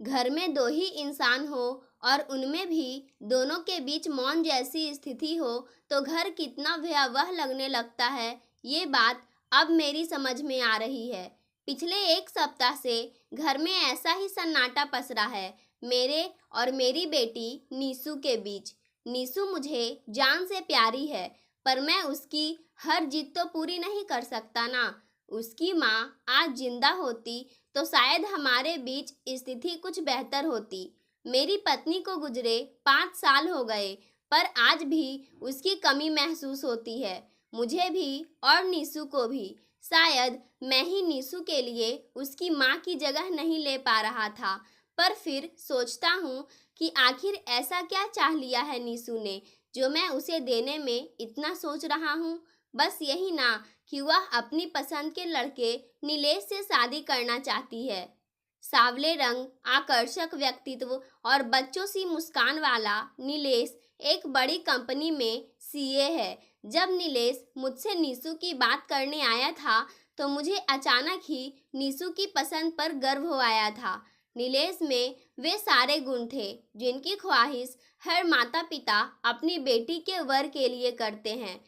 घर में दो ही इंसान हो और उनमें भी दोनों के बीच मौन जैसी स्थिति हो तो घर कितना भयावह लगने लगता है। ये बात अब मेरी समझ में आ रही है। पिछले एक सप्ताह से घर में ऐसा ही सन्नाटा पसरा है, मेरे और मेरी बेटी नीसू के बीच। नीसू मुझे जान से प्यारी है, पर मैं उसकी हर जिद तो पूरी नहीं कर सकता ना। उसकी माँ आज जिंदा होती तो शायद हमारे बीच स्थिति कुछ बेहतर होती। मेरी पत्नी को गुजरे 5 साल हो गए, पर आज भी उसकी कमी महसूस होती है, मुझे भी और नीसू को भी। शायद मैं ही नीसू के लिए उसकी माँ की जगह नहीं ले पा रहा था, पर फिर सोचता हूँ कि आखिर ऐसा क्या चाह लिया है नीसू ने, जो मैं उसे देने में इतना सोच रहा हूँ। बस यही ना कि वह अपनी पसंद के लड़के नीलेश से शादी करना चाहती है। सावले रंग, आकर्षक व्यक्तित्व और बच्चों सी मुस्कान वाला नीलेश एक बड़ी कंपनी में सीए है। जब नीलेश मुझसे नीसू की बात करने आया था तो मुझे अचानक ही नीसू की पसंद पर गर्व हो आया था। नीलेश में वे सारे गुण थे जिनकी ख्वाहिश हर माता पिता अपनी बेटी के वर के लिए करते हैं।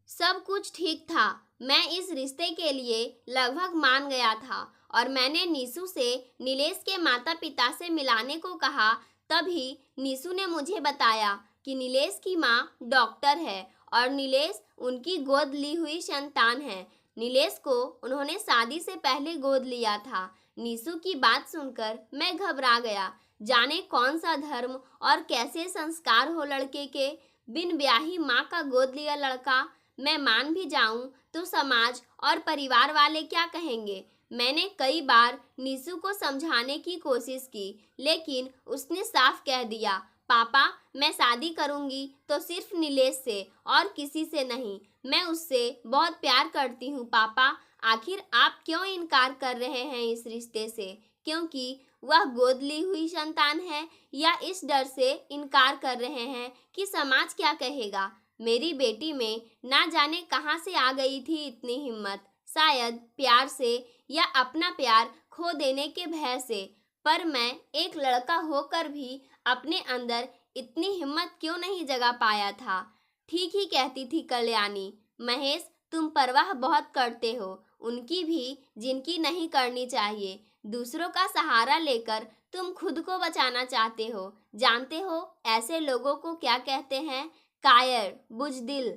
सब कुछ ठीक था। मैं इस रिश्ते के लिए लगभग मान गया था और मैंने नीसू से नीलेश के माता पिता से मिलाने को कहा। तभी नीसू ने मुझे बताया कि नीलेश की माँ डॉक्टर है और नीलेश उनकी गोद ली हुई संतान है। नीलेश को उन्होंने शादी से पहले गोद लिया था। नीसू की बात सुनकर मैं घबरा गया। जाने कौन सा धर्म और कैसे संस्कार हो लड़के के। बिन ब्याही माँ का गोद लिया लड़का। मैं मान भी जाऊं तो समाज और परिवार वाले क्या कहेंगे। मैंने कई बार नीसू को समझाने की कोशिश की, लेकिन उसने साफ कह दिया, पापा मैं शादी करूंगी तो सिर्फ नीलेश से और किसी से नहीं। मैं उससे बहुत प्यार करती हूँ पापा। आखिर आप क्यों इनकार कर रहे हैं इस रिश्ते से? क्योंकि वह गोद ली हुई संतान है, या इस डर से इनकार कर रहे हैं कि समाज क्या कहेगा? मेरी बेटी में ना जाने कहाँ से आ गई थी इतनी हिम्मत। शायद प्यार से या अपना प्यार खो देने के भय से। पर मैं एक लड़का होकर भी अपने अंदर इतनी हिम्मत क्यों नहीं जगा पाया था। ठीक ही कहती थी कल्याणी, महेश तुम परवाह बहुत करते हो उनकी भी जिनकी नहीं करनी चाहिए। दूसरों का सहारा लेकर तुम खुद को बचाना चाहते हो। जानते हो ऐसे लोगों को क्या कहते हैं? कायर, बुजदिल।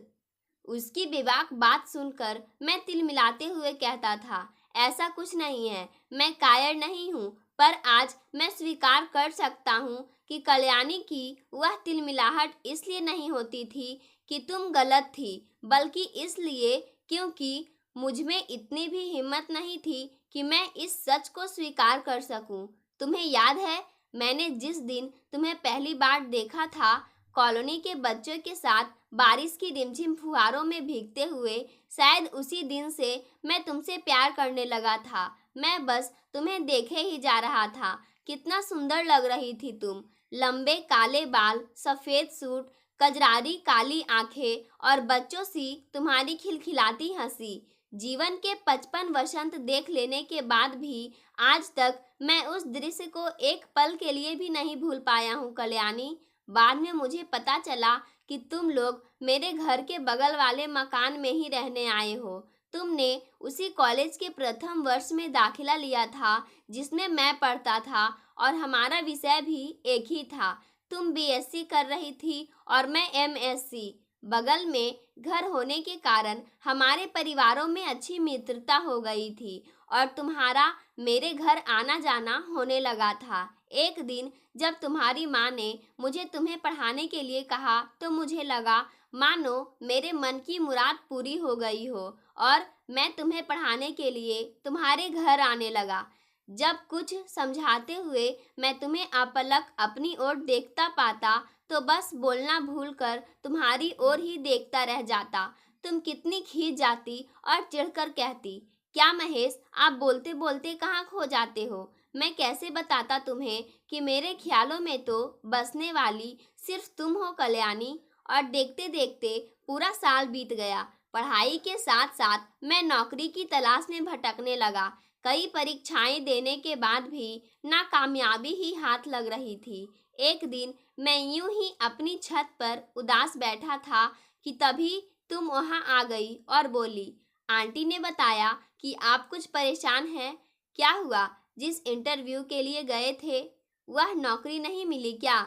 उसकी बेबाक बात सुनकर मैं तिलमिलाते हुए कहता था, ऐसा कुछ नहीं है, मैं कायर नहीं हूँ। पर आज मैं स्वीकार कर सकता हूँ कि कल्याणी की वह तिलमिलाहट इसलिए नहीं होती थी कि तुम गलत थी, बल्कि इसलिए क्योंकि मुझमें इतनी भी हिम्मत नहीं थी कि मैं इस सच को स्वीकार कर सकूं। तुम्हें याद है मैंने जिस दिन तुम्हें पहली बार देखा था, कॉलोनी के बच्चों के साथ बारिश की रिमझिम फुहारों में भीगते हुए, शायद उसी दिन से मैं तुमसे प्यार करने लगा था। मैं बस तुम्हें देखे ही जा रहा था। कितना सुंदर लग रही थी तुम। लंबे काले बाल, सफेद सूट, कजरारी काली आंखें और बच्चों सी तुम्हारी खिलखिलाती हंसी। जीवन के 55 वसंत देख लेने के बाद भी आज तक मैं उस दृश्य को एक पल के लिए भी नहीं भूल पाया हूँ कल्याणी। बाद में मुझे पता चला कि तुम लोग मेरे घर के बगल वाले मकान में ही रहने आए हो। तुमने उसी कॉलेज के प्रथम वर्ष में दाखिला लिया था जिसमें मैं पढ़ता था, और हमारा विषय भी एक ही था। तुम बीएससी कर रही थी और मैं एमएससी। बगल में घर होने के कारण हमारे परिवारों में अच्छी मित्रता हो गई थी और तुम्हारा मेरे घर आना जाना होने लगा था। एक दिन जब तुम्हारी माँ ने मुझे तुम्हें पढ़ाने के लिए कहा तो मुझे लगा मानो मेरे मन की मुराद पूरी हो गई हो और मैं तुम्हें पढ़ाने के लिए तुम्हारे घर आने लगा। जब कुछ समझाते हुए मैं तुम्हें अपलक अपनी ओर देखता पाता तो बस बोलना भूलकर तुम्हारी ओर ही देखता रह जाता। तुम कितनी खींच जाती और चिढ़कर कहती, क्या महेश आप बोलते बोलते कहाँ खो जाते हो? मैं कैसे बताता तुम्हें कि मेरे ख्यालों में तो बसने वाली सिर्फ तुम हो कल्याणी। और देखते देखते पूरा साल बीत गया। पढ़ाई के साथ साथ मैं नौकरी की तलाश में भटकने लगा। कई परीक्षाएं देने के बाद भी नाकामयाबी ही हाथ लग रही थी। एक दिन मैं यूं ही अपनी छत पर उदास बैठा था कि तभी तुम वहां आ गई और बोली, आंटी ने बताया कि आप कुछ परेशान हैं। क्या हुआ? जिस इंटरव्यू के लिए गए थे वह नौकरी नहीं मिली क्या?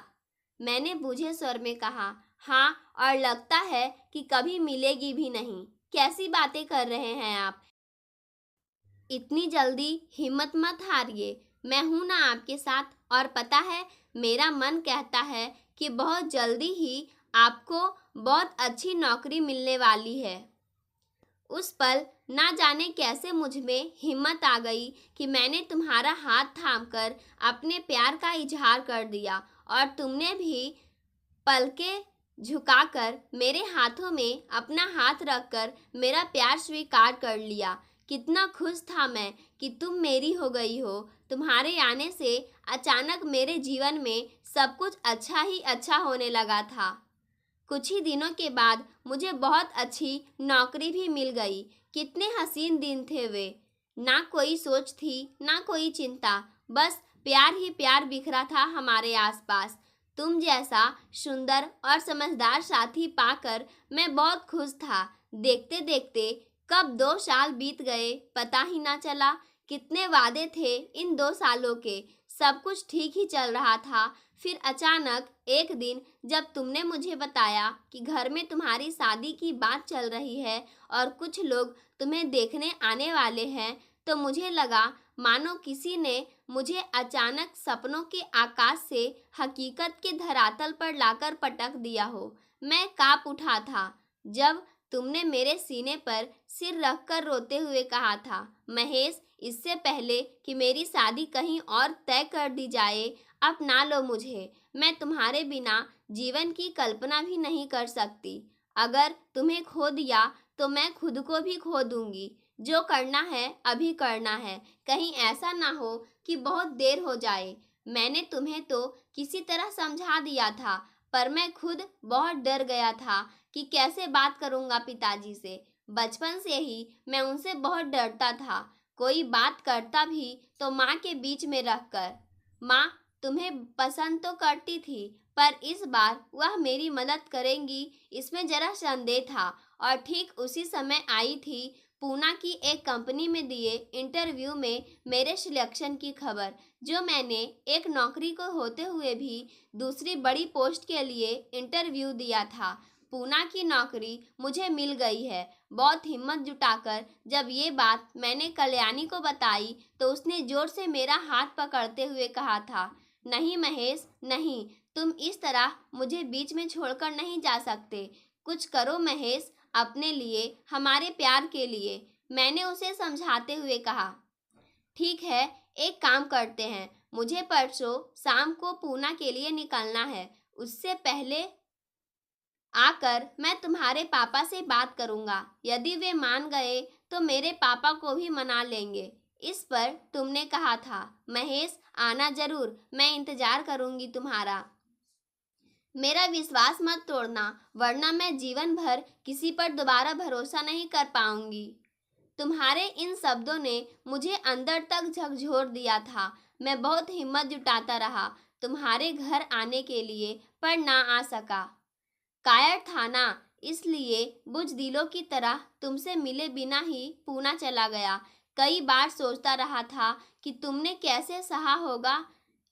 मैंने बूझे स्वर में कहा, हाँ, और लगता है कि कभी मिलेगी भी नहीं। कैसी बातें कर रहे हैं आप? इतनी जल्दी हिम्मत मत हारिए। मैं हूं ना आपके साथ। और पता है, मेरा मन कहता है कि बहुत जल्दी ही आपको बहुत अच्छी नौकरी मिलने वाली है। उस पल ना जाने कैसे मुझ में हिम्मत आ गई कि मैंने तुम्हारा हाथ थामकर अपने प्यार का इजहार कर दिया और तुमने भी पलकें झुकाकर मेरे हाथों में अपना हाथ रखकर मेरा प्यार स्वीकार कर लिया। कितना खुश था मैं कि तुम मेरी हो गई हो। तुम्हारे आने से अचानक मेरे जीवन में सब कुछ अच्छा ही अच्छा होने लगा था। कुछ ही दिनों के बाद मुझे बहुत अच्छी नौकरी भी मिल गई। कितने हसीन दिन थे वे। ना कोई सोच थी, ना कोई चिंता, बस प्यार ही प्यार बिखरा था हमारे आसपास। तुम जैसा सुंदर और समझदार साथी पाकर मैं बहुत खुश था। देखते देखते कब 2 साल बीत गए पता ही ना चला। कितने वादे थे इन 2 सालों के, सब कुछ ठीक ही चल रहा था। फिर अचानक एक दिन जब तुमने मुझे बताया कि घर में तुम्हारी शादी की बात चल रही है और कुछ लोग तुम्हें देखने आने वाले हैं, तो मुझे लगा मानो किसी ने मुझे अचानक सपनों के आकाश से हकीकत के धरातल पर लाकर पटक दिया हो। मैं कांप उठा था जब तुमने मेरे सीने पर सिर रखकर रोते हुए कहा था, महेश, इससे पहले कि मेरी शादी कहीं और तय कर दी जाए, अपना लो मुझे। मैं तुम्हारे बिना जीवन की कल्पना भी नहीं कर सकती। अगर तुम्हें खो दिया तो मैं खुद को भी खो दूंगी। जो करना है अभी करना है, कहीं ऐसा ना हो कि बहुत देर हो जाए। मैंने तुम्हें तो किसी तरह समझा दिया था, पर मैं खुद बहुत डर गया था कि कैसे बात करूंगा पिताजी से। बचपन से ही मैं उनसे बहुत डरता था। कोई बात करता भी तो माँ के बीच में रखकर। माँ तुम्हें पसंद तो करती थी, पर इस बार वह मेरी मदद करेंगी इसमें जरा संदेह था। और ठीक उसी समय आई थी पूना की एक कंपनी में दिए इंटरव्यू में मेरे सिलेक्शन की खबर। जो मैंने एक नौकरी को होते हुए भी दूसरी बड़ी पोस्ट के लिए इंटरव्यू दिया था। पूना की नौकरी मुझे मिल गई है। बहुत हिम्मत जुटाकर जब ये बात मैंने कल्याणी को बताई तो उसने जोर से मेरा हाथ पकड़ते हुए कहा था, नहीं महेश, नहीं, तुम इस तरह मुझे बीच में छोड़कर नहीं जा सकते। कुछ करो महेश, अपने लिए, हमारे प्यार के लिए। मैंने उसे समझाते हुए कहा, ठीक है, एक काम करते हैं, मुझे परसों शाम को पूना के लिए निकलना है। उससे पहले आकर मैं तुम्हारे पापा से बात करूंगा। यदि वे मान गए तो मेरे पापा को भी मना लेंगे। इस पर तुमने कहा था, महेश, आना जरूर, मैं इंतजार करूंगी तुम्हारा। मेरा विश्वास मत तोड़ना, वरना मैं जीवन भर किसी पर दोबारा भरोसा नहीं कर पाऊंगी। तुम्हारे इन शब्दों ने मुझे अंदर तक झकझोर दिया था। मैं बहुत हिम्मत जुटाता रहा तुम्हारे घर आने के लिए, पर ना आ सका। कायर था ना, इसलिए बुजदिलों की तरह तुमसे मिले बिना ही पूना चला गया। कई बार सोचता रहा था कि तुमने कैसे सहा होगा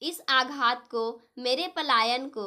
इस आघात को, मेरे पलायन को।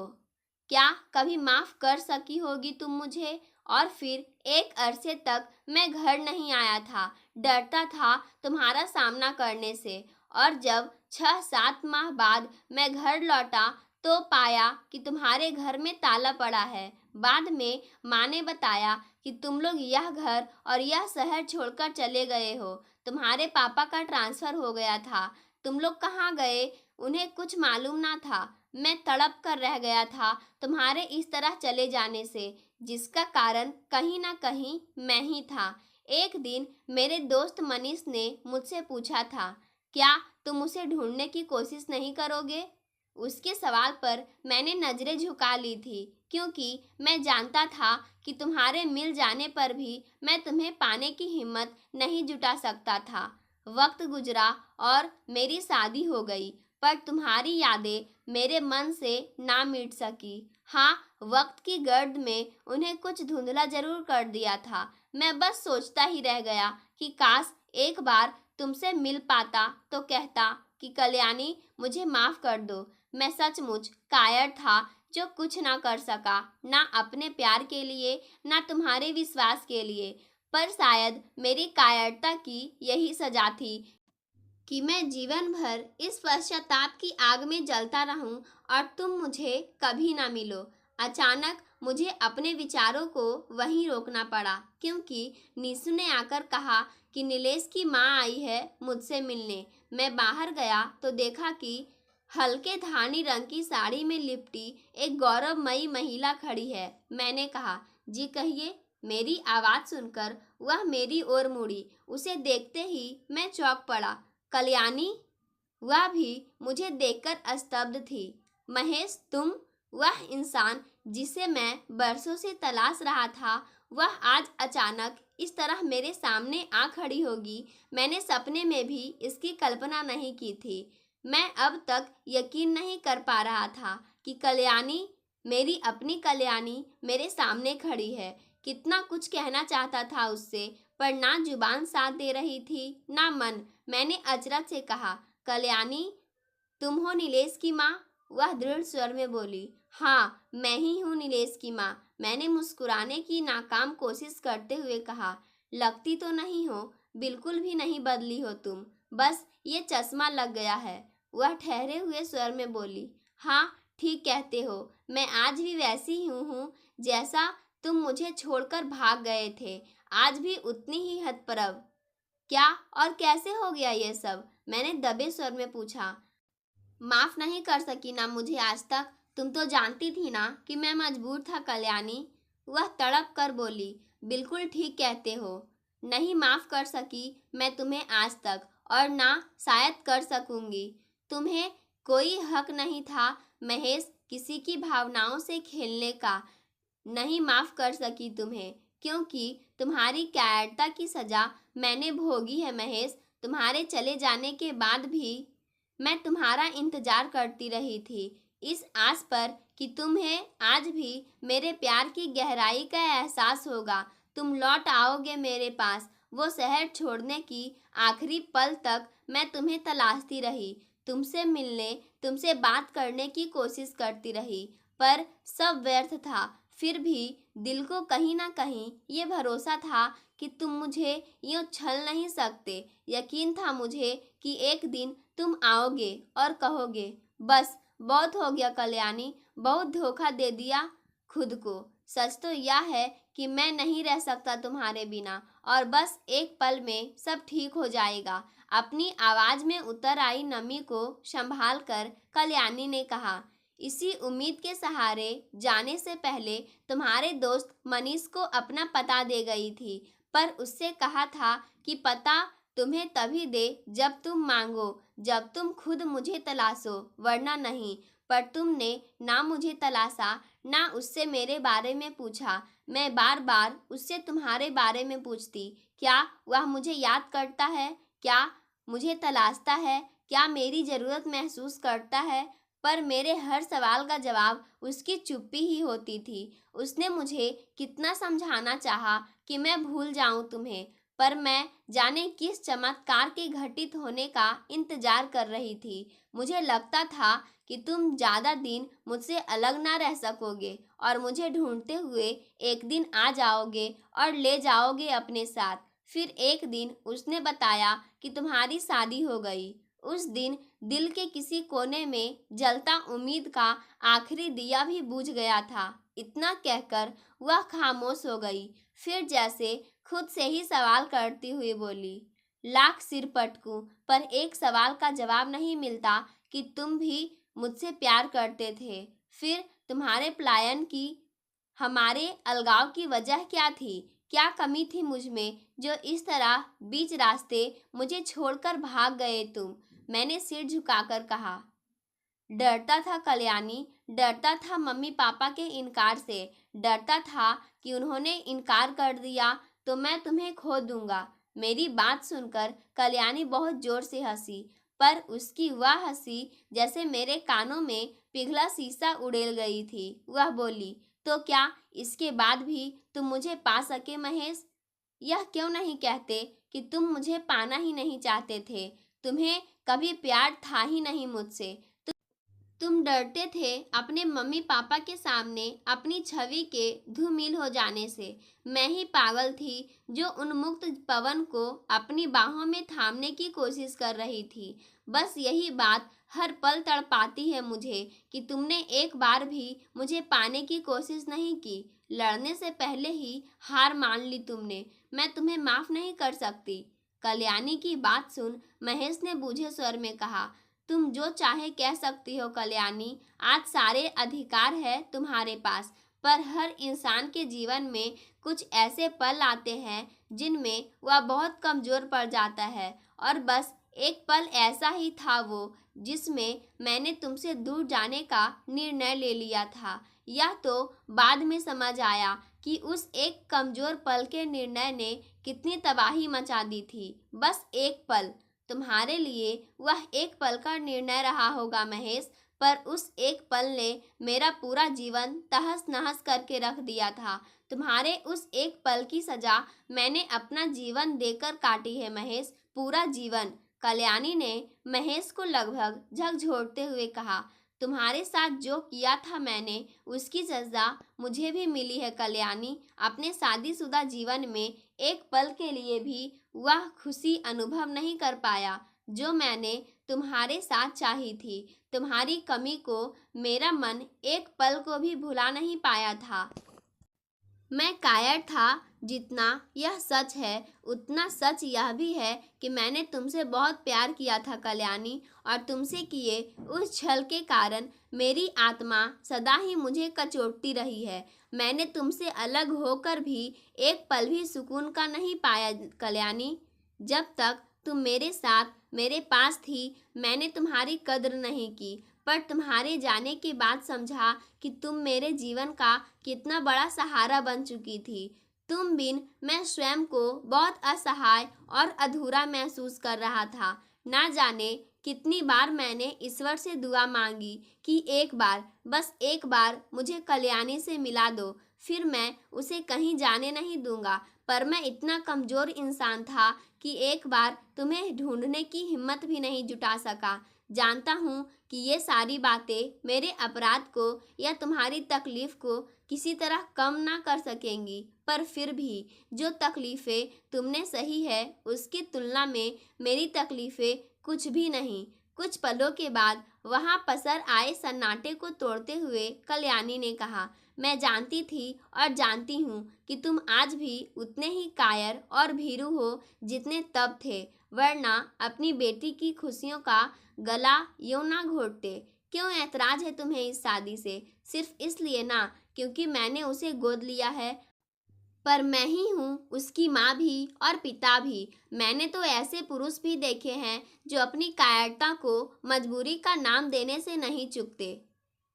क्या कभी माफ कर सकी होगी तुम मुझे? और फिर एक अरसे तक मैं घर नहीं आया था, डरता था तुम्हारा सामना करने से। और जब 6-7 माह बाद मैं घर लौटा तो पाया कि तुम्हारे घर में ताला पड़ा है। बाद में माँ ने बताया कि तुम लोग यह घर और यह शहर छोड़कर चले गए हो। तुम्हारे पापा का ट्रांसफर हो गया था। तुम लोग कहाँ गए उन्हें कुछ मालूम ना था। मैं तड़प कर रह गया था तुम्हारे इस तरह चले जाने से, जिसका कारण कहीं ना कहीं मैं ही था। एक दिन मेरे दोस्त मनीष ने मुझसे पूछा था, क्या तुम उसे ढूंढने की कोशिश नहीं करोगे? उसके सवाल पर मैंने नजरें झुका ली थी, क्योंकि मैं जानता था कि तुम्हारे मिल जाने पर भी मैं तुम्हें पाने की हिम्मत नहीं जुटा सकता था। वक्त गुजरा और मेरी शादी हो गई, पर तुम्हारी यादें मेरे मन से ना मिट सकी। हाँ, वक्त की गर्द में उन्हें कुछ धुंधला जरूर कर दिया था। मैं बस सोचता ही रह गया कि काश एक बार तुमसे मिल पाता तो कहता कि कल्याणी, मुझे माफ कर दो। मैं सचमुच कायर था जो कुछ ना कर सका, ना अपने प्यार के लिए, ना तुम्हारे विश्वास के लिए। पर शायद मेरी कायरता की यही सजा थी कि मैं जीवन भर इस पश्चाताप की आग में जलता रहूं और तुम मुझे कभी ना मिलो। अचानक मुझे अपने विचारों को वहीं रोकना पड़ा, क्योंकि नीसू ने आकर कहा कि नीलेश की माँ आई है मुझसे मिलने। मैं बाहर गया तो देखा कि हल्के धानी रंग की साड़ी में लिपटी एक गौरवमयी महिला खड़ी है। मैंने कहा, जी कहिए। मेरी आवाज़ सुनकर वह मेरी ओर मुड़ी। उसे देखते ही मैं चौंक पड़ा। कल्याणी, वह भी मुझे देखकर स्तब्ध थी। महेश, तुम? वह इंसान जिसे मैं बरसों से तलाश रहा था, वह आज अचानक इस तरह मेरे सामने आ खड़ी होगी, मैंने सपने में भी इसकी कल्पना नहीं की थी। मैं अब तक यकीन नहीं कर पा रहा था कि कल्याणी, मेरी अपनी कल्याणी मेरे सामने खड़ी है। कितना कुछ कहना चाहता था उससे, पर ना जुबान साथ दे रही थी, ना मन। मैंने अचरज से कहा, कल्याणी, तुम हो नीलेश की माँ? वह दृढ़ स्वर में बोली, हाँ, मैं ही हूँ नीलेश की माँ। मैंने मुस्कुराने की नाकाम कोशिश करते हुए कहा, लगती तो नहीं हो, बिल्कुल भी नहीं बदली हो तुम, बस ये चश्मा लग गया है। वह ठहरे हुए स्वर में बोली, हाँ, ठीक कहते हो, मैं आज भी वैसी ही हूँ जैसा तुम मुझे छोड़कर भाग गए थे। आज भी उतनी ही हतप्रभ। क्या और कैसे हो गया ये सब? मैंने दबे स्वर में पूछा। माफ नहीं कर सकी ना मुझे आज तक? तुम तो जानती थी ना कि मैं मजबूर था कल्याणी। वह तड़प कर बोली, बिल्कुल ठीक कहते हो। नहीं माफ कर सकी मैं तुम्हें आज तक, और ना शायद कर सकूंगी। तुम्हें कोई हक नहीं था महेश किसी की भावनाओं से खेलने का। नहीं माफ कर सकी तुम्हें, क्योंकि तुम्हारी कायरता की सजा मैंने भोगी है महेश। तुम्हारे चले जाने के बाद भी मैं तुम्हारा इंतजार करती रही थी, इस आस पर कि तुम्हें आज भी मेरे प्यार की गहराई का एहसास होगा। तुम लौट आओगे मेरे पास। वो शहर छोड़ने की आखिरी पल तक मैं तुम्हें तलाशती रही, तुमसे मिलने, तुमसे बात करने की कोशिश करती रही, पर सब व्यर्थ था। फिर भी दिल को कहीं ना कहीं ये भरोसा था कि तुम मुझे यूँ छल नहीं सकते। यकीन था मुझे कि एक दिन तुम आओगे और कहोगे, बस बहुत हो गया कल्याणी, बहुत धोखा दे दिया खुद को। सच तो यह है कि मैं नहीं रह सकता तुम्हारे बिना, और बस एक पल में सब ठीक हो जाएगा। अपनी आवाज में उतर आई नमी को संभाल कर कल्याणी ने कहा, इसी उम्मीद के सहारे जाने से पहले तुम्हारे दोस्त मनीष को अपना पता दे गई थी, पर उससे कहा था कि पता तुम्हें तभी दे जब तुम मांगो, जब तुम खुद मुझे तलाशो, वरना नहीं। पर तुमने ना मुझे तलाशा, ना उससे मेरे बारे में पूछा। मैं बार बार उससे तुम्हारे बारे में पूछती, क्या वह मुझे याद करता है, क्या मुझे तलाशता है, क्या मेरी ज़रूरत महसूस करता है? पर मेरे हर सवाल का जवाब उसकी चुप्पी ही होती थी। उसने मुझे कितना समझाना चाहा कि मैं भूल जाऊं तुम्हें, पर मैं जाने किस चमत्कार के घटित होने का इंतजार कर रही थी। मुझे लगता था कि तुम ज़्यादा दिन मुझसे अलग ना रह सकोगे और मुझे ढूंढते हुए एक दिन आ जाओगे और ले जाओगे अपने साथ। फिर एक दिन उसने बताया कि तुम्हारी शादी हो गई। उस दिन दिल के किसी कोने में जलता उम्मीद का आखिरी दिया भी बुझ गया था। इतना कहकर वह खामोश हो गई। फिर जैसे खुद से ही सवाल करती हुई बोली, लाख सिर पटकूं पर एक सवाल का जवाब नहीं मिलता कि तुम भी मुझसे प्यार करते थे। फिर तुम्हारे पलायन की, हमारे अलगाव की वजह क्या थी? क्या कमी थी मुझ में जो इस तरह बीच रास्ते मुझे छोड़कर भाग गए तुम? मैंने सिर झुकाकर कहा, डरता था कल्याणी, डरता था मम्मी पापा के इनकार से, डरता था कि उन्होंने इनकार कर दिया तो मैं तुम्हें खो दूंगा। मेरी बात सुनकर कल्याणी बहुत जोर से हंसी, पर उसकी वह हंसी जैसे मेरे कानों में पिघला शीशा उड़ेल गई थी। वह बोली, तो क्या इसके बाद भी तुम मुझे पा सके महेश? यह क्यों नहीं कहते कि तुम मुझे पाना ही नहीं चाहते थे? तुम्हें कभी प्यार था ही नहीं मुझसे। तुम डरते थे अपने मम्मी पापा के सामने अपनी छवि के धूमिल हो जाने से। मैं ही पागल थी जो उन्मुक्त पवन को अपनी बाहों में थामने की कोशिश कर रही थी। बस यही बात हर पल तड़पाती है मुझे कि तुमने एक बार भी मुझे पाने की कोशिश नहीं की। लड़ने से पहले ही हार मान ली तुमने। मैं तुम्हें माफ नहीं कर सकती। कल्याणी की बात सुन महेश ने बूझे स्वर में कहा, तुम जो चाहे कह सकती हो कल्याणी। आज सारे अधिकार है तुम्हारे पास, पर हर इंसान के जीवन में कुछ ऐसे पल आते हैं जिनमें वह बहुत कमजोर पड़ जाता है, और बस एक पल ऐसा ही था वो जिसमें मैंने तुमसे दूर जाने का निर्णय ले लिया था। यह तो बाद में समझ आया कि उस एक कमजोर पल के निर्णय ने कितनी तबाही मचा दी थी। बस एक पल। तुम्हारे लिए वह एक पल का निर्णय रहा होगा महेश, पर उस एक पल ने मेरा पूरा जीवन तहस नहस करके रख दिया था। तुम्हारे उस एक पल की सजा मैंने अपना जीवन देकर काटी है महेश, पूरा जीवन। कल्याणी ने महेश को लगभग झकझोरते हुए कहा, तुम्हारे साथ जो किया था मैंने, उसकी सजा मुझे भी मिली है कल्याणी। अपने शादीशुदा जीवन में एक पल के लिए भी वह खुशी अनुभव नहीं कर पाया जो मैंने तुम्हारे साथ चाही थी। तुम्हारी कमी को मेरा मन एक पल को भी भुला नहीं पाया था। मैं कायर था। जितना यह सच है उतना सच यह भी है कि मैंने तुमसे बहुत प्यार किया था कल्याणी, और तुमसे किए उस छल के कारण मेरी आत्मा सदा ही मुझे कचोटती रही है। मैंने तुमसे अलग होकर भी एक पल भी सुकून का नहीं पाया कल्याणी। जब तक तुम मेरे साथ मेरे पास थी मैंने तुम्हारी कद्र नहीं की, पर तुम्हारे जाने के बाद समझा कि तुम मेरे जीवन का कितना बड़ा सहारा बन चुकी थी। तुम बिन मैं स्वयं को बहुत असहाय और अधूरा महसूस कर रहा था। ना जाने कितनी बार मैंने ईश्वर से दुआ मांगी कि एक बार, बस एक बार मुझे कल्याणी से मिला दो, फिर मैं उसे कहीं जाने नहीं दूंगा। पर मैं इतना कमजोर इंसान था कि एक बार तुम्हें ढूंढने की हिम्मत भी नहीं जुटा सका। जानता हूँ कि ये सारी बातें मेरे अपराध को या तुम्हारी तकलीफ को किसी तरह कम ना कर सकेंगी, पर फिर भी जो तकलीफ़ें तुमने सही है उसकी तुलना में मेरी तकलीफ़ें कुछ भी नहीं। कुछ पलों के बाद वहाँ पसर आए सन्नाटे को तोड़ते हुए कल्याणी ने कहा, मैं जानती थी और जानती हूँ कि तुम आज भी उतने ही कायर और भीरू हो जितने तब थे, वरना अपनी बेटी की खुशियों का गला यूं ना घोटते। क्यों ऐतराज है तुम्हें इस शादी से? सिर्फ इसलिए ना क्योंकि मैंने उसे गोद लिया है, पर मैं ही हूँ उसकी माँ भी और पिता भी। मैंने तो ऐसे पुरुष भी देखे हैं जो अपनी कायरता को मजबूरी का नाम देने से नहीं चूकते।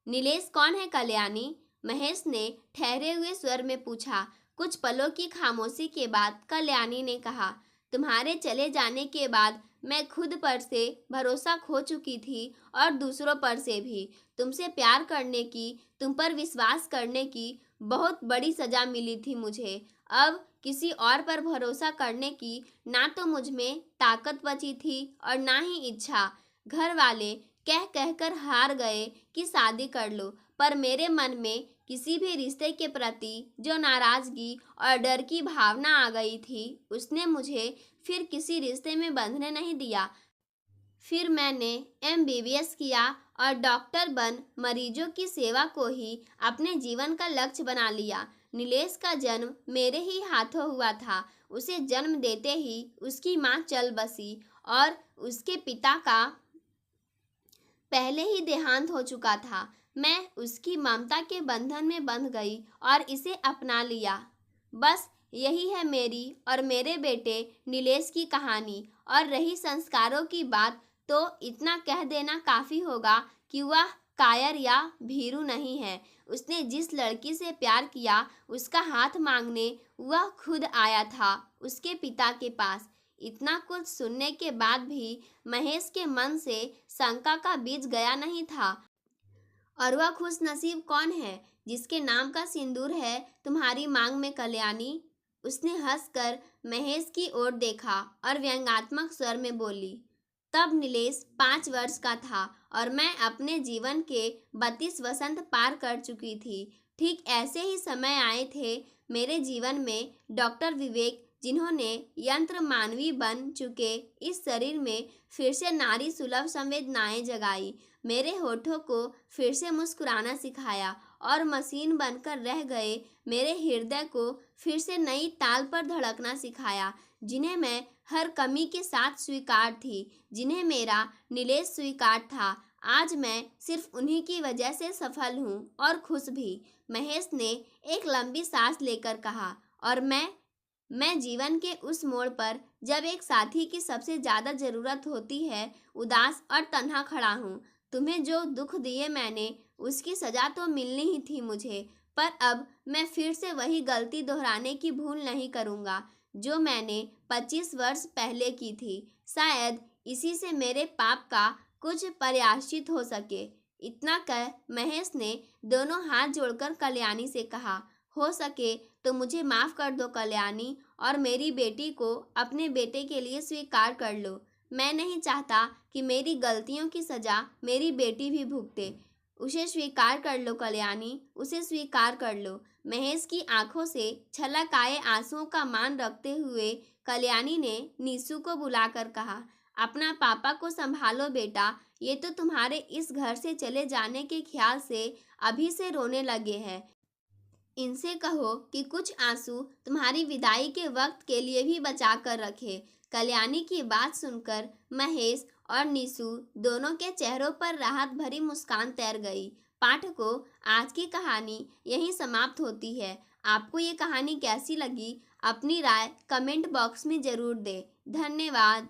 नीलेश कौन है कल्याणी? महेश ने ठहरे हुए स्वर में पूछा। कुछ पलों की खामोशी के बाद कल्याणी ने कहा, तुम्हारे चले जाने के बाद मैं खुद पर से भरोसा खो चुकी थी और दूसरों पर से भी। तुमसे प्यार करने की, तुम पर विश्वास करने की बहुत बड़ी सजा मिली थी मुझे। अब किसी और पर भरोसा करने की ना तो मुझ में ताकत बची थी और ना ही इच्छा। घर वाले कह कहकर हार गए कि शादी कर लो, पर मेरे मन में किसी भी रिश्ते के प्रति जो नाराजगी और डर की भावना आ गई थी उसने मुझे फिर किसी रिश्ते में बंधने नहीं दिया। फिर मैंने MBBS किया और डॉक्टर बन मरीजों की सेवा को ही अपने जीवन का लक्ष्य बना लिया। नीलेश का जन्म मेरे ही हाथों हुआ था। उसे जन्म देते ही उसकी माँ चल बसी और उसके पिता का पहले ही देहांत हो चुका था। मैं उसकी ममता के बंधन में बंध गई और इसे अपना लिया। बस यही है मेरी और मेरे बेटे नीलेश की कहानी। और रही संस्कारों की बात, तो इतना कह देना काफ़ी होगा कि वह कायर या भीरू नहीं है। उसने जिस लड़की से प्यार किया उसका हाथ मांगने वह खुद आया था उसके पिता के पास। इतना कुछ सुनने के बाद भी महेश के मन से शंका का बीज गया नहीं था। और वह खुश नसीब कौन है जिसके नाम का सिंदूर है तुम्हारी मांग में कल्याणी? उसने हंसकर महेश की ओर देखा और व्यंग्यात्मक स्वर में बोली। तब नीलेश 5 वर्ष का था और मैं अपने जीवन के 32 वसंत पार कर चुकी थी। ठीक ऐसे ही समय आए थे मेरे जीवन में डॉक्टर विवेक, जिन्होंने यंत्र मानवी बन चुके इस शरीर में फिर से नारी सुलभ संवेदनाएं जगाई, मेरे होठों को फिर से मुस्कुराना सिखाया और मशीन बनकर रह गए मेरे हृदय को फिर से नई ताल पर धड़कना सिखाया, जिन्हें मैं हर कमी के साथ स्वीकार थी, जिन्हें मेरा नीलेश स्वीकार था। आज मैं सिर्फ उन्हीं की वजह से सफल हूँ और खुश भी। महेश ने एक लंबी सांस लेकर कहा। और मैं जीवन के उस मोड़ पर जब एक साथी की सबसे ज्यादा जरूरत होती है, उदास और तन्हा खड़ा हूँ। तुम्हें जो दुख दिए मैंने उसकी सजा तो मिलनी ही थी मुझे, पर अब मैं फिर से वही गलती दोहराने की भूल नहीं करूँगा जो मैंने 25 वर्ष पहले की थी। शायद इसी से मेरे पाप का कुछ प्रायश्चित हो सके। इतना कह महेश ने दोनों हाथ जोड़कर कल्याणी से कहा, हो सके तो मुझे माफ कर दो कल्याणी, और मेरी बेटी को अपने बेटे के लिए स्वीकार कर लो। मैं नहीं चाहता कि मेरी गलतियों की सजा मेरी बेटी भी भुगते। उसे स्वीकार कर लो कल्याणी, उसे स्वीकार कर लो। महेश की आंखों से छलक आए आंसुओं का मान रखते हुए कल्याणी ने नीसू को बुलाकर कहा, अपना पापा को संभालो बेटा, ये तो तुम्हारे इस घर से चले जाने के ख्याल से अभी से रोने लगे हैं। इनसे कहो कि कुछ आंसू तुम्हारी विदाई के वक्त के लिए भी बचा कर रखे। कल्याणी की बात सुनकर महेश और नीसू दोनों के चेहरों पर राहत भरी मुस्कान तैर गई। पाठकों, आज की कहानी यहीं समाप्त होती है। आपको ये कहानी कैसी लगी? अपनी राय कमेंट बॉक्स में ज़रूर दें। धन्यवाद।